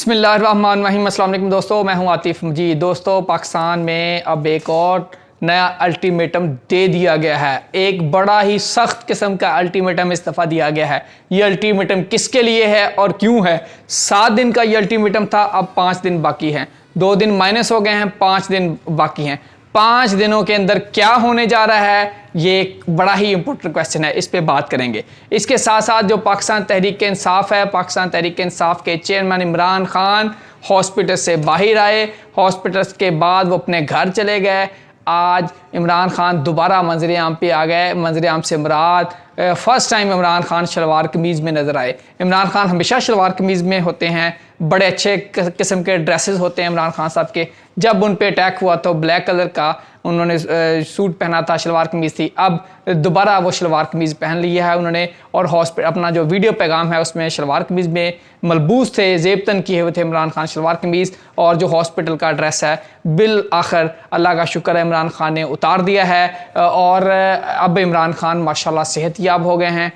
बिस्मिल्लाहिर्रहमानिर्रहीम। अस्सलाम वालेकुम दोस्तों, मैं हूं आतिफ मजीद। दोस्तों, पाकिस्तान में अब एक और नया अल्टीमेटम दे दिया गया है। एक बड़ा ही सख्त किस्म का अल्टीमेटम इस दफ़ा दिया गया है। ये अल्टीमेटम किसके लिए है और क्यों है? 7 दिन का ये अल्टीमेटम था, अब 5 दिन बाकी हैं। 2 दिन माइनस हो गए हैं, 5 दिन बाकी हैं। 5 दिनों के अंदर क्या होने जा रहा है, ये एक बड़ा ही इंपॉर्टेंट क्वेश्चन है। इस पे बात करेंगे। इसके साथ साथ जो पाकिस्तान तहरीक इंसाफ है, पाकिस्तान तहरीक इंसाफ के चेयरमैन इमरान खान हॉस्पिटल से बाहर आए। हॉस्पिटल के बाद वो अपने घर चले गए। आज इमरान खान दोबारा मंजर आम पे आ गए। मंजर आम से मुराद फर्स्ट टाइम इमरान खान शलवार कमीज़ में नज़र आए। इमरान खान हमेशा शलवार कमीज़ में होते हैं, बड़े अच्छे किस्म के ड्रेसेस होते हैं इमरान खान साहब के। जब उन पे अटैक हुआ तो ब्लैक कलर का उन्होंने सूट पहना था, शलवार कमीज़ थी। अब दोबारा वो शलवार कमीज़ पहन लिया है उन्होंने, और हॉस्पिटल अपना जो वीडियो पैगाम है उसमें शलवार कमीज़ में मलबूस थे, जेबतन किए हुए थे इमरान खान शलवार कमीज़। और जो हॉस्पिटल का ड्रेस है बिल आखिर अल्लाह का शुक्र है इमरान खान ने उतार दिया है, और अब इमरान खान माशाल्लाह सेहतयाब हो गए हैं।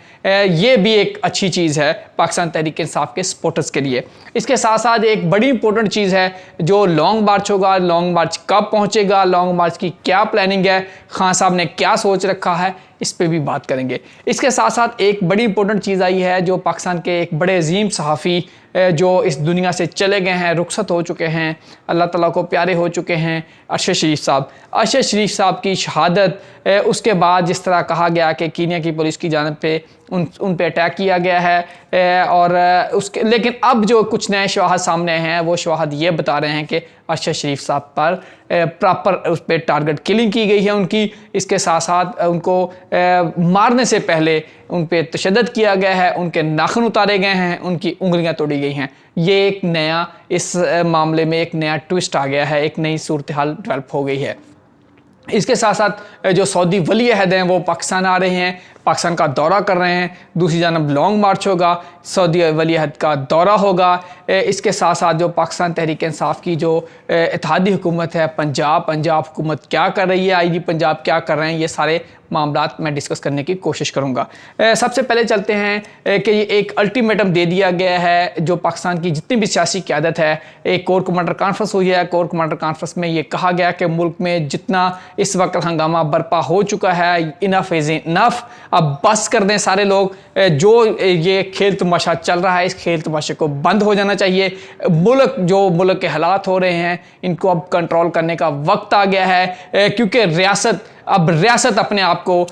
ये भी एक अच्छी चीज़ है पाकिस्तान तहरीक इंसाफ के सपोर्टर्स के लिए। इसके साथ साथ एक बड़ी इंपॉर्टेंट चीज़ है, जो लॉन्ग मार्च होगा, लॉन्ग मार्च कब पहुँचेगा, लॉन्ग मार्च की क्या प्लानिंग है, खान साहब ने क्या सोच रखा है, इस पे भी बात करेंगे। इसके साथ साथ एक बड़ी इंपॉर्टेंट चीज़ आई है, जो पाकिस्तान के एक बड़े अजीम सहाफ़ी जो इस दुनिया से चले गए हैं, रुखसत हो चुके हैं, अल्लाह ताला को प्यारे हो चुके हैं, अरशद शरीफ साहब। अरशद शरीफ साहब की शहादत, उसके बाद जिस तरह कहा गया कि कीनिया की पुलिस की जानिब पे उन पे अटैक किया गया है, और उसके लेकिन अब जो कुछ नए शवाहद सामने हैं, वो शवाहद ये बता रहे हैं कि अरशद शरीफ साहब पर प्रॉपर उस पर टारगेट किलिंग की गई है उनकी। इसके साथ साथ उनको मारने से पहले उन पर तशद्दुद किया गया है, उनके नाखून उतारे गए हैं, उनकी उंगलियां तोड़ी गई हैं। ये एक नया, इस मामले में एक नया ट्विस्ट आ गया है, एक नई सूरत हाल डेवलप हो गई है। इसके साथ साथ जो सऊदी वली अहद हैं वो पाकिस्तान आ रहे हैं, पाकिस्तान का दौरा कर रहे हैं। दूसरी जानब लॉन्ग मार्च होगा, सऊदी वली अहद का दौरा होगा। इसके साथ साथ जो पाकिस्तान तहरीक इंसाफ की जो इत्तेहादी हुकूमत है, पंजाब हुकूमत क्या कर रही है, आईजी पंजाब क्या कर रहे हैं, ये सारे मामलात मैं डिस्कस करने की कोशिश करूँगा। सबसे पहले चलते हैं कि ये एक अल्टीमेटम दे दिया गया है, जो पाकिस्तान की जितनी भी सियासी क़यादत है। एक कोर कमांडर कॉन्फ्रेंस हुई है। कोर कमांडर कॉन्फ्रेंस में ये कहा गया कि मुल्क में जितना इस वक्त हंगामा बर्पा हो चुका है, इनफ इज़ इनफ, अब बस कर दें सारे लोग। जो ये खेल तमाशा चल रहा है, इस खेल तमाशे को बंद हो जाना चाहिए। मुल्क के हालात हो रहे हैं, इनको अब कंट्रोल करने का वक्त आ गया है, क्योंकि रियासत अपने आप को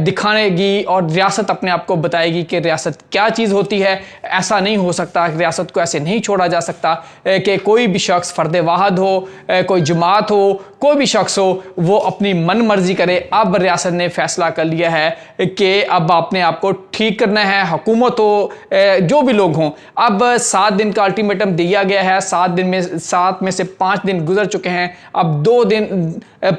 दिखाएगी और रियासत अपने आप को बताएगी कि रियासत क्या चीज़ होती है। ऐसा नहीं हो सकता, रियासत को ऐसे नहीं छोड़ा जा सकता कि कोई भी शख्स फ़र्द वाहद हो, कोई जमात हो, कोई भी शख्स हो, वो अपनी मन मर्जी करे। अब रियासत ने फैसला कर लिया है कि अब अपने आप को ठीक करना है। हुकूमत हो, जो भी लोग हों, अब 7 दिन का अल्टीमेटम दिया गया है। 7 में से 5 दिन गुजर चुके हैं, अब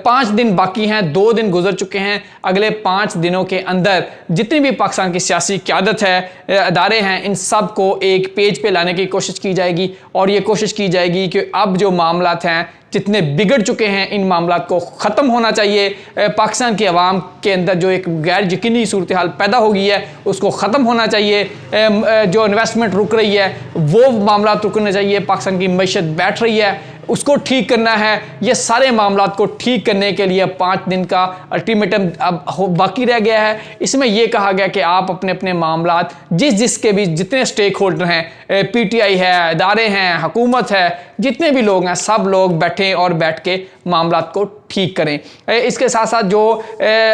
5 दिन बाकी हैं। 2 दिन गुजर चुके हैं। अगले 5 दिनों के अंदर जितनी भी पाकिस्तान की सियासी क़यादत है, अदारे हैं, इन सब को एक पेज पे लाने की कोशिश की जाएगी, और ये कोशिश की जाएगी कि अब जो मामलात हैं, जितने बिगड़ चुके हैं, इन मामलात को ख़त्म होना चाहिए। पाकिस्तान की आवाम के अंदर जो एक गैर यकीनी सूरत हाल पैदा हो गई है, उसको ख़त्म होना चाहिए। जो इन्वेस्टमेंट रुक रही है, वो मामलात रुकने चाहिए। पाकिस्तान की मईशत बैठ रही है, उसको ठीक करना है। ये सारे मामलात को ठीक करने के लिए 5 दिन का अल्टीमेटम अब बाकी रह गया है। इसमें यह कहा गया कि आप अपने अपने मामलात जिसके भी जितने स्टेक होल्डर हैं, PTI है, इदारे हैं, हुकूमत है, जितने भी लोग हैं, सब लोग बैठें और बैठ के मामलात को ठीक करें। इसके साथ साथ जो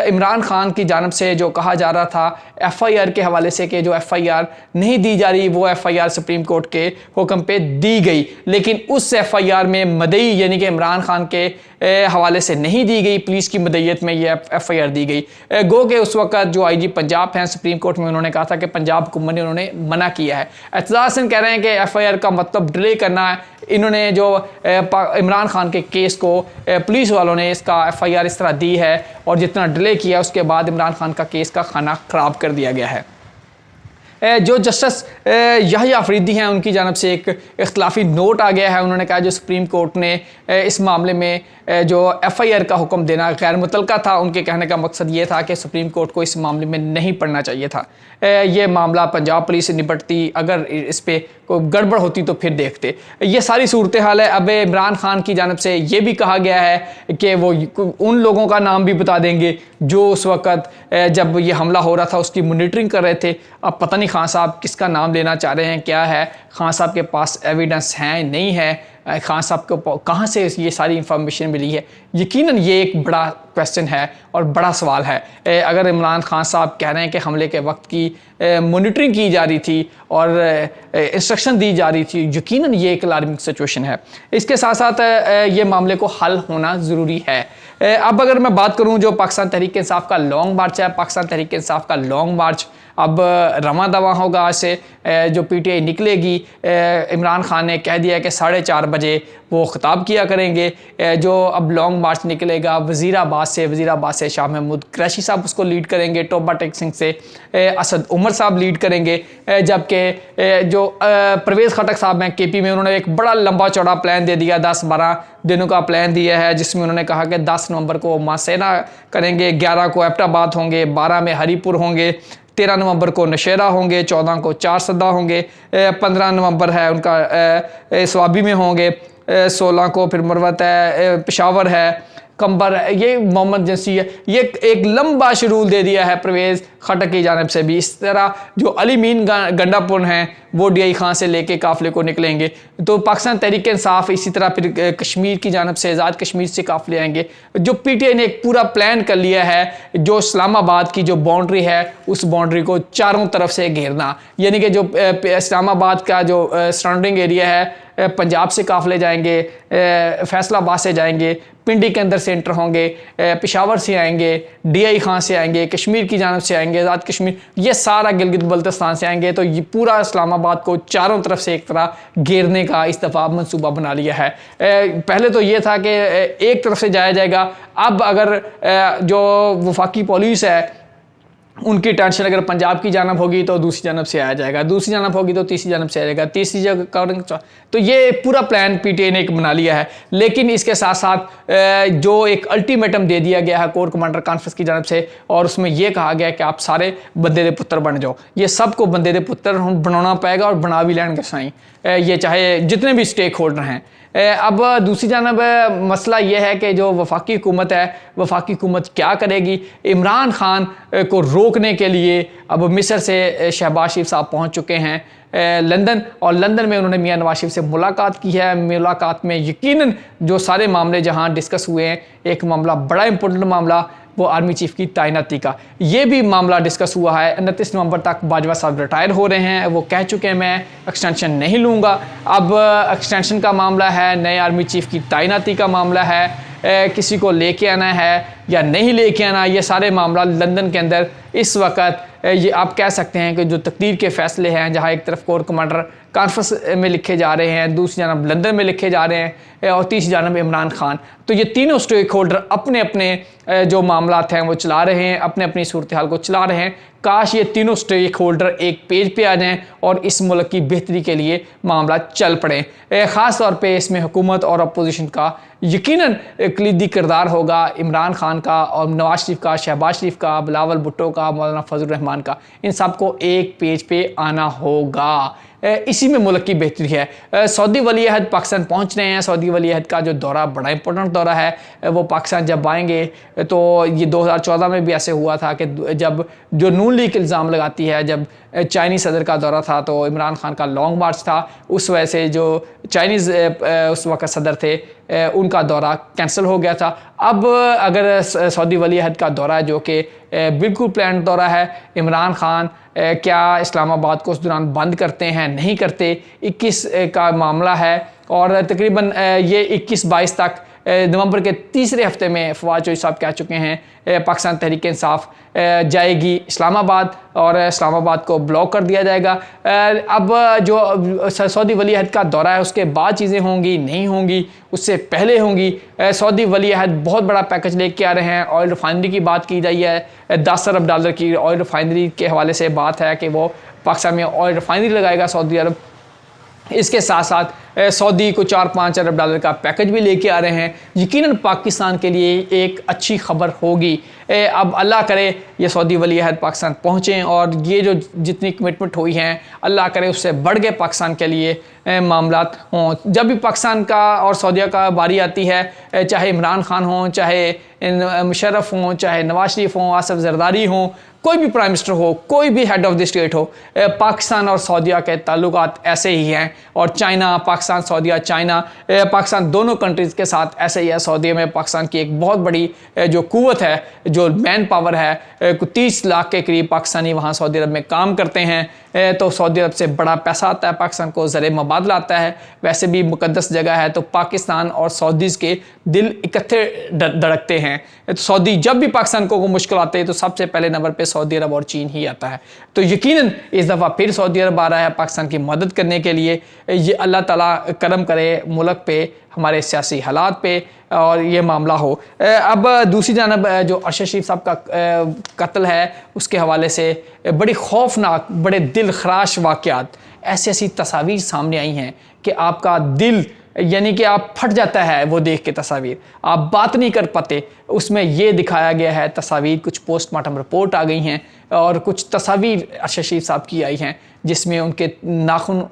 इमरान खान की जानब से जो कहा जा रहा था FIR के हवाले से कि जो FIR नहीं दी जा रही, वो FIR सुप्रीम कोर्ट के हुक्म पे दी गई, लेकिन उस FIR में मदई यानी कि इमरान खान के हवाले से नहीं दी गई। पुलिस की मदईयत में ये FIR दी गई। गो के उस वक्त जो IG पंजाब हैं सुप्रीम कोर्ट में, उन्होंने कहा था कि पंजाब हुकूमत ने उन्होंने मना किया है। एतजाज़ कह रहे हैं कि FIR का मतलब डिले करना है। इन्होंने जो इमरान खान के केस को पुलिस वालों ने इसका FIR इस तरह दी है, और जितना डिले किया उसके बाद इमरान खान का केस का खाना ख़राब कर दिया गया है। जो जस्टिस याहिया अफरीदी हैं उनकी जानब से एक इख्तलाफी नोट आ गया है। उन्होंने कहा जो सुप्रीम कोर्ट ने इस मामले में जो FIR का हुक्म देना गैर मुतलका था, उनके कहने का मकसद ये था कि सुप्रीम कोर्ट को इस मामले में नहीं पढ़ना चाहिए था। ये मामला पंजाब पुलिस से निपटती, अगर इस पर कोई गड़बड़ होती तो फिर देखते। ये सारी सूरत हाल है। अब इमरान खान की जानब से ये भी कहा गया है कि वो उन लोगों का नाम भी बता देंगे जो उस वक़्त जब ये हमला हो रहा था उसकी मॉनिटरिंग कर रहे थे। अब पता नहीं खान साहब किसका नाम लेना चाह रहे हैं, क्या है, खान साहब के पास एविडेंस है नहीं है, खान साहब को कहाँ से ये सारी इंफॉर्मेशन मिली है। यकीनन ये एक बड़ा क्वेश्चन है और बड़ा सवाल है। अगर इमरान खान साहब कह रहे हैं कि हमले के वक्त की मॉनिटरिंग की जा रही थी और इंस्ट्रक्शन दी जा रही थी, यकीनन ये एक अलार्मिंग सिचुएशन है। इसके साथ साथ ये मामले को हल होना ज़रूरी है। अब अगर मैं बात करूं जो पाकिस्तान तहरीक इंसाफ का लॉन्ग मार्च है, पाकिस्तान तहरीक इंसाफ का लॉन्ग मार्च अब रवां दवा होगा। आज से जो PTI निकलेगी, इमरान खान ने कह दिया कि 4:30 बजे वो ख़िताब किया करेंगे। जो अब लॉन्ग मार्च निकलेगा वज़ीराबाद से शाह महमूद कुरैशी साहब उसको लीड करेंगे, टोबा टेक सिंह से असद उमर साहब लीड करेंगे, जबकि जो परवेज़ खटक साहब हैं KP में, उन्होंने एक बड़ा लंबा चौड़ा प्लान दे दिया, 10-12 दिनों का प्लान दिया है, जिसमें उन्होंने कहा कि 10 नवंबर को मासेना करेंगे, 11 को एबटाबाद होंगे, 12 में हरीपुर होंगे, 13 नवंबर को नशेरा होंगे, 14 को चार सदा होंगे, 15 नवंबर है उनका स्वाबी में होंगे, 16 को फिर मरवत है, पेशावर है, कंबर है, ये मोहम्मद जंसी है। ये एक लंबा शेड्यूल दे दिया है परवेज़ खटक की जानब से भी। इस तरह जो अली मीन गंडापुर हैं वो DI खां से लेके काफ़िले को निकलेंगे। तो पाकिस्तान तहरीक इंसाफ इसी तरह फिर कश्मीर की जानब से आज़ाद कश्मीर से काफ़िले आएंगे। जो PTI ने एक पूरा प्लान कर लिया है, जो इस्लामाबाद की जो बाउंड्री है उस बाउंड्री को चारों तरफ से घेरना, यानी कि जो इस्लामाबाद का जो सराउंडिंग एरिया है, पंजाब से काफ़िले जाएंगे, फैसलाबाद से जाएंगे, पिंडी के अंदर से एंटर होंगे, पेशावर से आएंगे, DI खां से आएंगे, कश्मीर की जानब से आएंगे, आज़ाद कश्मीर, ये सारा गिलगित बल्तिस्तान से आएंगे। तो ये पूरा इस्लामाबाद को चारों तरफ से एक तरह घेरने का इस दफ़ा मंसूबा बना लिया है। पहले तो ये था कि एक तरफ से जाया जाएगा। अब अगर जो वफाकी पुलिस है उनकी टेंशन अगर पंजाब की जानब होगी तो दूसरी जानब से आया जाएगा, दूसरी जानब होगी तो तीसरी जानब से आएगा, तीसरी जगह। तो ये पूरा प्लान PTI ने एक बना लिया है। लेकिन इसके साथ साथ जो एक अल्टीमेटम दे दिया गया है कोर कमांडर कॉन्फ्रेंस की जानब से, और उसमें यह कहा गया है कि आप सारे बंदे दे पुत्र बन जाओ। ये सबको बंदे दे पुत्र बनाना पाएगा और बना भी लैंड साई, ये चाहे जितने भी स्टेक होल्डर हैं। अब दूसरी जानब मसला यह है कि जो वफाकी हुकूमत है, वफाकी हुकूमत क्या करेगी। इमरान खान को रोकने के लिए अब मिस्र से शहबाज शरीफ साहब पहुंच चुके हैं लंदन, और लंदन में उन्होंने मियां नवाज शरीफ से मुलाकात की है। मुलाकात में यकीनन जो सारे मामले जहां डिस्कस हुए हैं, एक मामला बड़ा इंपॉर्टेंट मामला वो आर्मी चीफ की तैनाती का, ये भी मामला डिस्कस हुआ है। 29 नवंबर तक बाजवा साहब रिटायर हो रहे हैं, वो कह चुके हैं मैं एक्सटेंशन नहीं लूँगा। अब एक्सटेंशन का मामला है, नए आर्मी चीफ की तैनाती का मामला है, किसी को लेके आना है या नहीं लेके आना, ये सारे मामला लंदन के अंदर इस वक्त ये आप कह सकते हैं कि जो तकदीर के फ़ैसले हैं, जहाँ एक तरफ कोर कमांडर कॉन्फ्रेंस में लिखे जा रहे हैं, दूसरी जानब लंदन में लिखे जा रहे हैं, और तीसरी जानब इमरान खान। तो ये तीनों स्टेक होल्डर अपने अपने जो मामलात हैं वो चला रहे हैं, अपने अपनी सूरत हाल को चला रहे हैं। काश ये तीनों स्टेक होल्डर एक पेज पे आ जाएं और इस मुल्क की बेहतरी के लिए मामला चल पड़े। ख़ास तौर पे इसमें हुकूमत और अपोजिशन का यकीनन कलीदी किरदार होगा, इमरान खान का और नवाज शरीफ का, शहबाज शरीफ का, बिलावल भुट्टो का, मौलाना फजल रहमान का। इन सबको एक पेज पे आना होगा। इसी में मुल्क की बेहतरी है। सऊदी वली अहद पाकिस्तान पहुंच रहे हैं। सऊदी वली अहद का जो दौरा बड़ा इंपॉर्टेंट दौरा है, वो पाकिस्तान जब आएंगे तो ये 2014 में भी ऐसे हुआ था कि जब जो नून लीग इल्ज़ाम लगाती है, जब चाइनीज़ सदर का दौरा था तो इमरान खान का लॉन्ग मार्च था, उस वजह से जो चाइनीज़ उस वक्त सदर थे उनका दौरा कैंसिल हो गया था। अब अगर सऊदी वली अहद का दौरा जो कि बिल्कुल प्लान दौरा है, इमरान खान क्या इस्लामाबाद को उस दौरान बंद करते हैं नहीं करते, 21 का मामला है, और तकरीबन ये 21-22 तक नवंबर के तीसरे हफ्ते में फवाद चौधरी साहब कह चुके हैं पाकिस्तान तहरीक इंसाफ जाएगी इस्लामाबाद और इस्लामाबाद को ब्लॉक कर दिया जाएगा। अब जो सऊदी वली अहद का दौरा है उसके बाद चीज़ें होंगी नहीं होंगी, उससे पहले होंगी। सऊदी वली अहद बहुत बड़ा पैकेज लेके आ रहे हैं। ऑयल रिफाइनरी की बात की जाए है, $10 अरब की ऑयल रिफाइनरी के हवाले से बात है कि वो पाकिस्तान में ऑयल रिफाइनरी लगाएगा सऊदी अरब। इसके साथ साथ सऊदी को 4-5 अरब डॉलर का पैकेज भी लेके आ रहे हैं। यकीनन पाकिस्तान के लिए एक अच्छी खबर होगी। अब अल्लाह करे ये सऊदी वली अहद पाकिस्तान पहुँचें और ये जो जितनी कमिटमेंट हुई हैं अल्लाह करे उससे बढ़ के पाकिस्तान के लिए मामलात हों। जब भी पाकिस्तान का और सऊदीया का बारी आती है, चाहे इमरान खान हों, चाहे मुशर्रफ हों, चाहे नवाज शरीफ हों, आसिफ जरदारी हों, कोई भी प्राइम मिनिस्टर हो, कोई भी हेड ऑफ द स्टेट हो, पाकिस्तान और सऊदीया के ताल्लुकात ऐसे ही हैं। और चाइना, पाकिस्तान, सऊदीया, चाइना, पाकिस्तान दोनों कंट्रीज़ के साथ ऐसे ही है। सऊदीया में पाकिस्तान की एक बहुत बड़ी जो कुव्वत है, जो मैन पावर है, 30 लाख के करीब पाकिस्तानी वहाँ सऊदी अरब में काम करते हैं। तो सऊदी अरब से बड़ा पैसा आता है पाकिस्तान को, ज़र मुबादला आता है। वैसे भी मुकद्दस जगह है, तो पाकिस्तान और सऊदीज़ के दिल इकट्ठे धड़कते हैं। तो सऊदी जब भी पाकिस्तान को मुश्किल आती है तो सबसे पहले नंबर पे सऊदी अरब और चीन ही आता है। तो यकीनन इस दफ़ा फिर सऊदी अरब आ रहा है पाकिस्तान की मदद करने के लिए। ये अल्लाह ताला करम करे मुल्क पे, हमारे सियासी हालात पे, और ये मामला हो। अब दूसरी जानब जो अरशद शरीफ साहब का कत्ल है उसके हवाले से बड़ी खौफनाक, बड़े दिल खराश वाक़यात, ऐसी ऐसी तस्वीर सामने आई हैं कि आपका दिल यानी कि आप फट जाता है वो देख के तस्वीर, आप बात नहीं कर पाते। उसमें ये दिखाया गया है तस्वीर, कुछ पोस्टमार्टम रिपोर्ट आ गई हैं और कुछ तस्वीर अरशद शरीफ साहब की आई हैं जिसमें उनके नाखून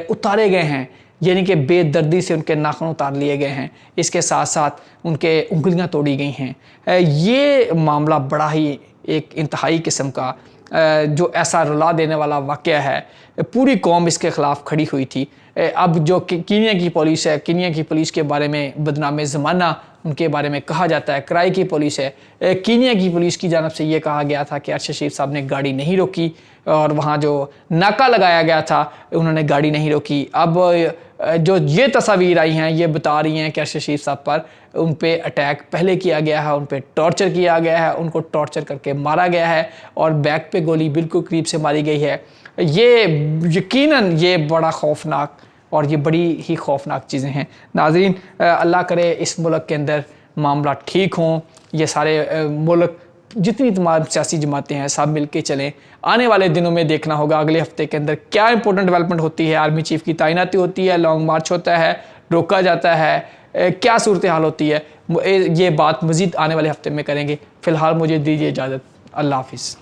उतारे गए हैं, यानी कि बेदर्दी से उनके नाखून उतार लिए गए हैं। इसके साथ साथ उनके उंगलियां तोड़ी गई हैं। ये मामला बड़ा ही एक इंतहाई किस्म का जो ऐसा रुला देने वाला वाक़या है। पूरी कौम इसके ख़िलाफ़ खड़ी हुई थी। अब जो कीनिया की पुलिस है, कीनिया की पुलिस के बारे में बदनाम ज़माना उनके बारे में कहा जाता है। कराई की पुलिस है, कीनिया की पुलिस की जानब से ये कहा गया था कि अरशद शरीफ साहब ने गाड़ी नहीं रोकी और वहाँ जो नाका लगाया गया था उन्होंने गाड़ी नहीं रोकी। अब जो ये तस्वीर आई हैं ये बता रही हैं कि अरशद शरीफ साहब पर उन पे अटैक पहले किया गया है, उन पे टॉर्चर किया गया है, उनको टॉर्चर करके मारा गया है और बैक पे गोली बिल्कुल करीब से मारी गई है। ये यकीनन ये बड़ा खौफनाक और ये बड़ी ही खौफनाक चीज़ें हैं। नाज़रीन, अल्लाह करे इस मुल्क के अंदर मामला ठीक हों, ये सारे मुल्क जितनी तमाम सियासी जमातें हैं सब मिल के चलें। आने वाले दिनों में देखना होगा अगले हफ्ते के अंदर क्या इंपॉर्टेंट डेवलपमेंट होती है। आर्मी चीफ की तैनाती होती है, लॉन्ग मार्च होता है, रोका जाता है, क्या सूरत हाल होती है, ये बात मज़ीद आने वाले हफ्ते में करेंगे। फ़िलहाल मुझे दीजिए इजाज़त। अल्लाह हाफ़िज़।